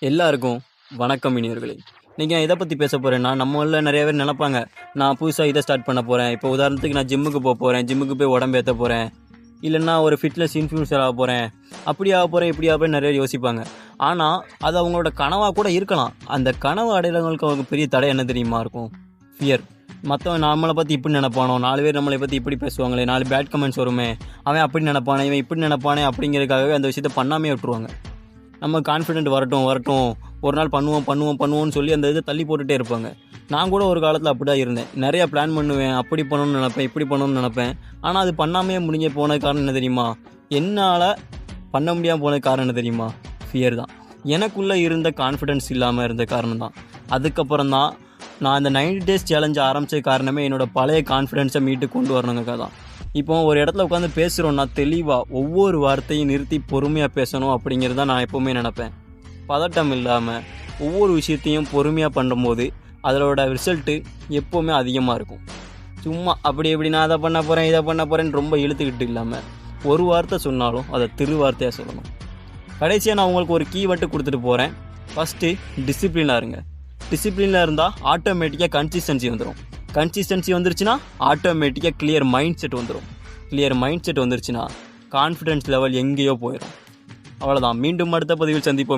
எல்லாருக்கும் வணக்கம் இனியர்களே. இன்றைக்கி நான் எதை பற்றி பேச போகிறேன்னா, நம்மள நிறைய பேர் நினைப்பாங்க, நான் புதுசாக இதை ஸ்டார்ட் பண்ண போகிறேன். இப்போ உதாரணத்துக்கு நான் ஜிம்முக்கு போகிறேன், ஜிம்முக்கு போய் உடம்பு ஏற்ற போகிறேன், இல்லைன்னா ஒரு ஃபிட்னஸ் இன்ஃப்ளூன்சர் ஆக போகிறேன், அப்படி ஆக போகிறேன், இப்படி ஆக போகிறேன் நிறைய யோசிப்பாங்க. ஆனால் அது அவங்களோட கனவாக கூட இருக்கலாம். அந்த கனவு அடைகிறவங்களுக்கு அவங்க பெரிய தடை என்ன தெரியுமா இருக்கும்? ஃபியர். மற்றவன் நம்மளை பற்றி இப்படி நினைப்பானோ, 4 பேர் நம்மளை பற்றி இப்படி பேசுவாங்களே, 4 பேட் கமெண்ட்ஸ் வருமே, அவன் அப்படி நினைப்பானே, இவன் இப்படி நினைப்பானே அப்படிங்கிறதுக்காகவே அந்த விஷயத்தை பண்ணாமே விட்டுருவாங்க. நம்ம கான்ஃபிடென்ட் வரட்டும் ஒரு நாள் பண்ணுவோம்னு சொல்லி அந்த இதை தள்ளி போட்டுகிட்டே இருப்பாங்க. நான் கூட ஒரு காலத்தில் அப்படி தான் இருந்தேன். நிறையா பிளான் பண்ணுவேன், அப்படி பண்ணணும்னு நினப்பேன், இப்படி பண்ணணும்னு நினப்பேன். ஆனால் அது பண்ணாமே முடிஞ்ச போன காரணம் என்ன தெரியுமா? என்னால் பண்ண முடியாமல் போன காரணம் என்ன தெரியுமா? ஃபியர் தான். எனக்குள்ளே இருந்த கான்ஃபிடென்ஸ் இல்லாமல் இருந்த காரணம் தான். அதுக்கப்புறம் தான் நான் இந்த 90 டேஸ் சேலஞ்சு ஆரம்பித்த காரணமே என்னோடய பழைய கான்ஃபிடென்ஸை மீட்டு கொண்டு வரணுங்க தான். இப்போ ஒரு இடத்துல உட்காந்து பேசுகிறோன்னா தெளிவாக ஒவ்வொரு வார்த்தையும் நிறுத்தி பொறுமையாக பேசணும் அப்படிங்கிறது தான் நான் எப்போவுமே நினப்பேன். பதட்டம் இல்லாமல் ஒவ்வொரு விஷயத்தையும் பொறுமையாக பண்ணும்போது அதோட ரிசல்ட்டு எப்போவுமே அதிகமாக இருக்கும். சும்மா அப்படி எப்படி நான் அதை பண்ண போகிறேன் இதை பண்ண போகிறேன்னு ரொம்ப இழுத்துக்கிட்டு இல்லாமல் ஒரு வார்த்தை சொன்னாலும் அதை வார்த்தையாக சொல்லணும். கடைசியாக நான் உங்களுக்கு ஒரு கீவேர்டு கொடுத்துட்டு போகிறேன். ஃபஸ்ட்டு டிசிப்ளினாக இருங்க. டிசிப்ளினாக இருந்தால் ஆட்டோமேட்டிக்காக கன்சிஸ்டன்சி வந்துடும். கன்சிஸ்டன்சி வந்துருச்சுன்னா ஆட்டோமேட்டிக்காக கிளியர் மைண்ட் செட் வந்துடும். கிளியர் மைண்ட் செட் வந்துருச்சுன்னா கான்ஃபிடென்ஸ் லெவல் எங்கேயோ போயிடும். அவ்வளோதான். மீண்டும் அடுத்த பதிவில் சந்திப்போம்.